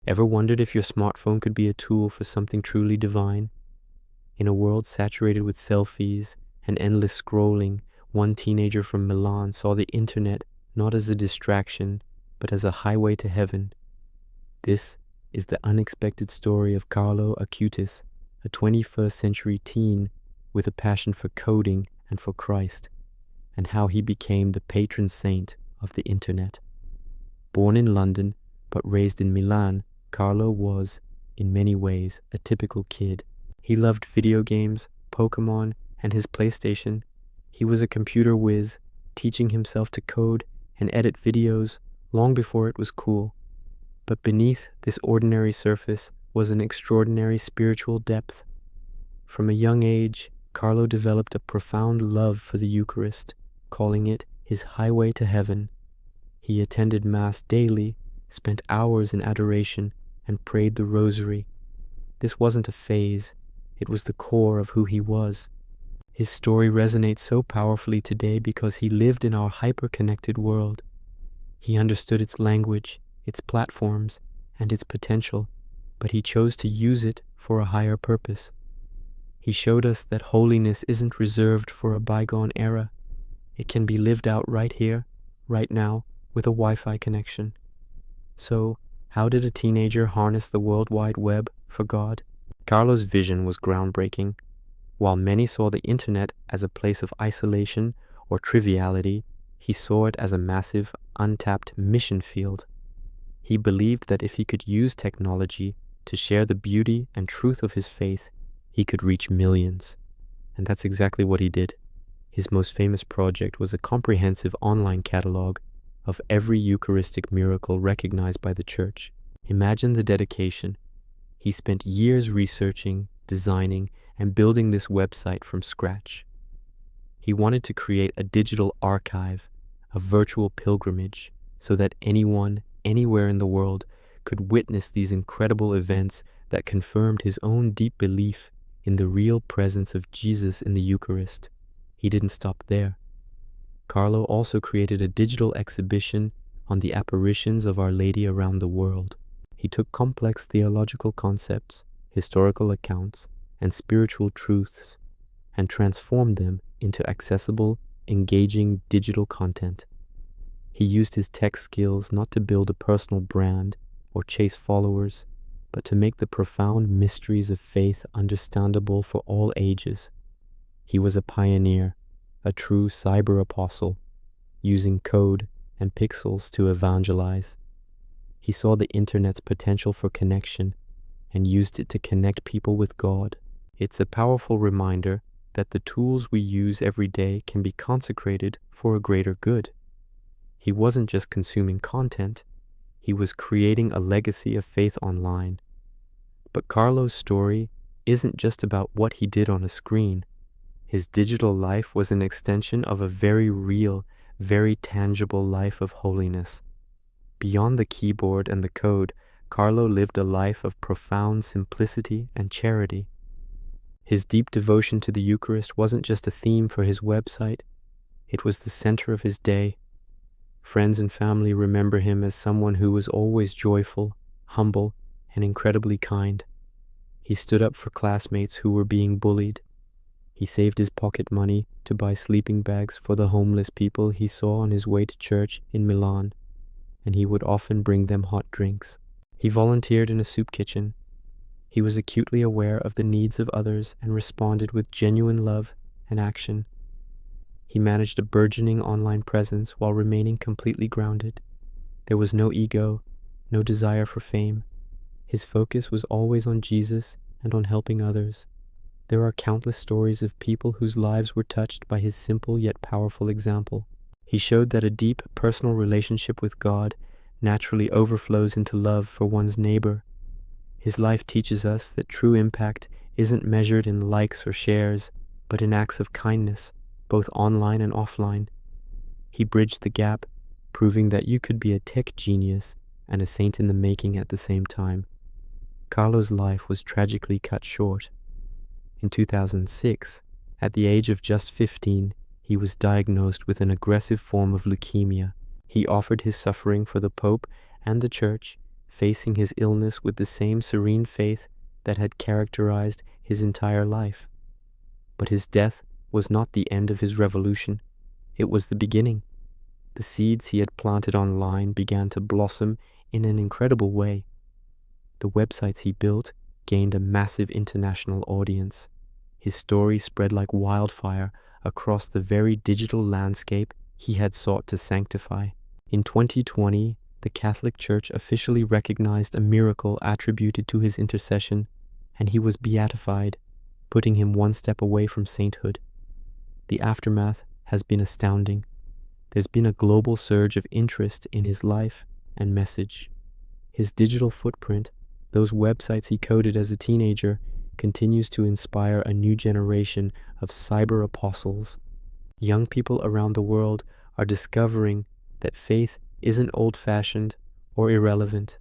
Ever wondered if your smartphone could be a tool for something truly divine? In a world saturated with selfies and endless scrolling, one teenager from Milan saw the internet not as a distraction, but as a highway to heaven. This is the unexpected story of Carlo Acutis, a 21st century teen with a passion for coding and for Christ, and how he became the patron saint of the internet. Born in London, but raised in Milan, Carlo was, in many ways, a typical kid. He loved video games, Pokemon, and his PlayStation. He was a computer whiz, teaching himself to code and edit videos long before it was cool. But beneath this ordinary surface was an extraordinary spiritual depth. From a young age, Carlo developed a profound love for the Eucharist, calling it his highway to heaven. He attended Mass daily, spent hours in adoration, and prayed the Rosary. This wasn't a phase, it was the core of who he was. His story resonates so powerfully today because he lived in our hyper-connected world. He understood its language, its platforms, and its potential, but he chose to use it for a higher purpose. He showed us that holiness isn't reserved for a bygone era. It can be lived out right here, right now, with a Wi-Fi connection. So, how did a teenager harness the World Wide Web for God? Carlo's vision was groundbreaking. While many saw the internet as a place of isolation or triviality, he saw it as a massive, untapped mission field. He believed that if he could use technology to share the beauty and truth of his faith, he could reach millions. And that's exactly what he did. His most famous project was a comprehensive online catalog of every Eucharistic miracle recognized by the Church. Imagine the dedication. He spent years researching, designing, and building this website from scratch. He wanted to create a digital archive, a virtual pilgrimage, so that anyone, anywhere in the world, could witness these incredible events that confirmed his own deep belief in the real presence of Jesus in the Eucharist. He didn't stop there. Carlo also created a digital exhibition on the apparitions of Our Lady around the world. He took complex theological concepts, historical accounts, and spiritual truths, and transformed them into accessible, engaging digital content. He used his tech skills not to build a personal brand or chase followers, but to make the profound mysteries of faith understandable for all ages. He was a pioneer, a true cyber apostle, using code and pixels to evangelize. He saw the internet's potential for connection and used it to connect people with God. It's a powerful reminder that the tools we use every day can be consecrated for a greater good. He wasn't just consuming content, he was creating a legacy of faith online. But Carlo's story isn't just about what he did on a screen. His digital life was an extension of a very real, very tangible life of holiness. Beyond the keyboard and the code, Carlo lived a life of profound simplicity and charity. His deep devotion to the Eucharist wasn't just a theme for his website, it was the center of his day. Friends and family remember him as someone who was always joyful, humble, and incredibly kind. He stood up for classmates who were being bullied. He saved his pocket money to buy sleeping bags for the homeless people he saw on his way to church in Milan, and he would often bring them hot drinks. He volunteered in a soup kitchen. He was acutely aware of the needs of others and responded with genuine love and action. He managed a burgeoning online presence while remaining completely grounded. There was no ego, no desire for fame. His focus was always on Jesus and on helping others. There are countless stories of people whose lives were touched by his simple yet powerful example. He showed that a deep personal relationship with God naturally overflows into love for one's neighbor. His life teaches us that true impact isn't measured in likes or shares, but in acts of kindness, both online and offline. He bridged the gap, proving that you could be a tech genius and a saint in the making at the same time. Carlo's life was tragically cut short. In 2006, at the age of just 15, he was diagnosed with an aggressive form of leukemia. He offered his suffering for the Pope and the Church, facing his illness with the same serene faith that had characterized his entire life. But his death was not the end of his revolution. It was the beginning. The seeds he had planted online began to blossom in an incredible way. The websites he built gained a massive international audience. His story spread like wildfire across the very digital landscape he had sought to sanctify. In 2020, the Catholic Church officially recognized a miracle attributed to his intercession, and he was beatified, putting him one step away from sainthood. The aftermath has been astounding. There's been a global surge of interest in his life and message. His digital footprint, those websites he coded as a teenager, continues to inspire a new generation of cyber apostles. Young people around the world are discovering that faith isn't old-fashioned or irrelevant.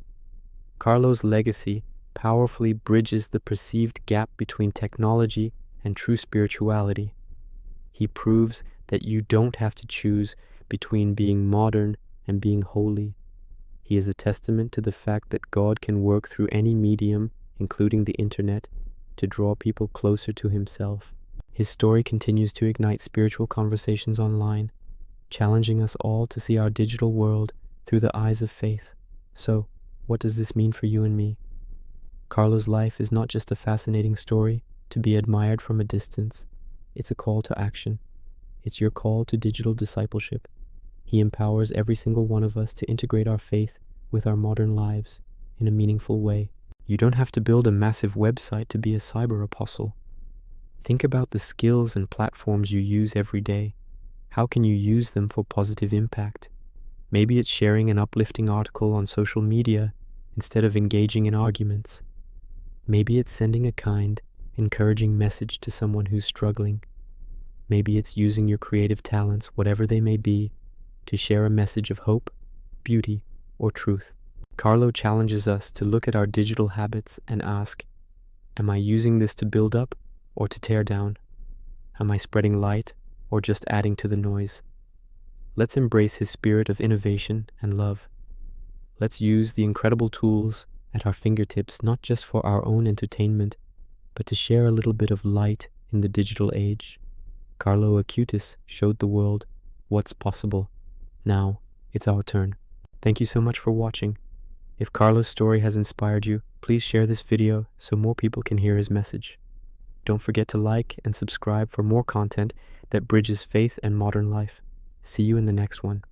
Carlo's legacy powerfully bridges the perceived gap between technology and true spirituality. He proves that you don't have to choose between being modern and being holy. He is a testament to the fact that God can work through any medium, including the internet, to draw people closer to himself. His story continues to ignite spiritual conversations online, challenging us all to see our digital world through the eyes of faith. So, what does this mean for you and me? Carlo's life is not just a fascinating story to be admired from a distance. It's a call to action. It's your call to digital discipleship. He empowers every single one of us to integrate our faith with our modern lives in a meaningful way. You don't have to build a massive website to be a cyber apostle. Think about the skills and platforms you use every day. How can you use them for positive impact? Maybe it's sharing an uplifting article on social media instead of engaging in arguments. Maybe it's sending a kind, encouraging message to someone who's struggling. Maybe it's using your creative talents, whatever they may be, to share a message of hope, beauty, or truth. Carlo challenges us to look at our digital habits and ask, am I using this to build up or to tear down? Am I spreading light or just adding to the noise? Let's embrace his spirit of innovation and love. Let's use the incredible tools at our fingertips not just for our own entertainment, but to share a little bit of light in the digital age. Carlo Acutis showed the world what's possible. Now it's our turn. Thank you so much for watching. If Carlo's story has inspired you, please share this video so more people can hear his message. Don't forget to like and subscribe for more content that bridges faith and modern life. See you in the next one.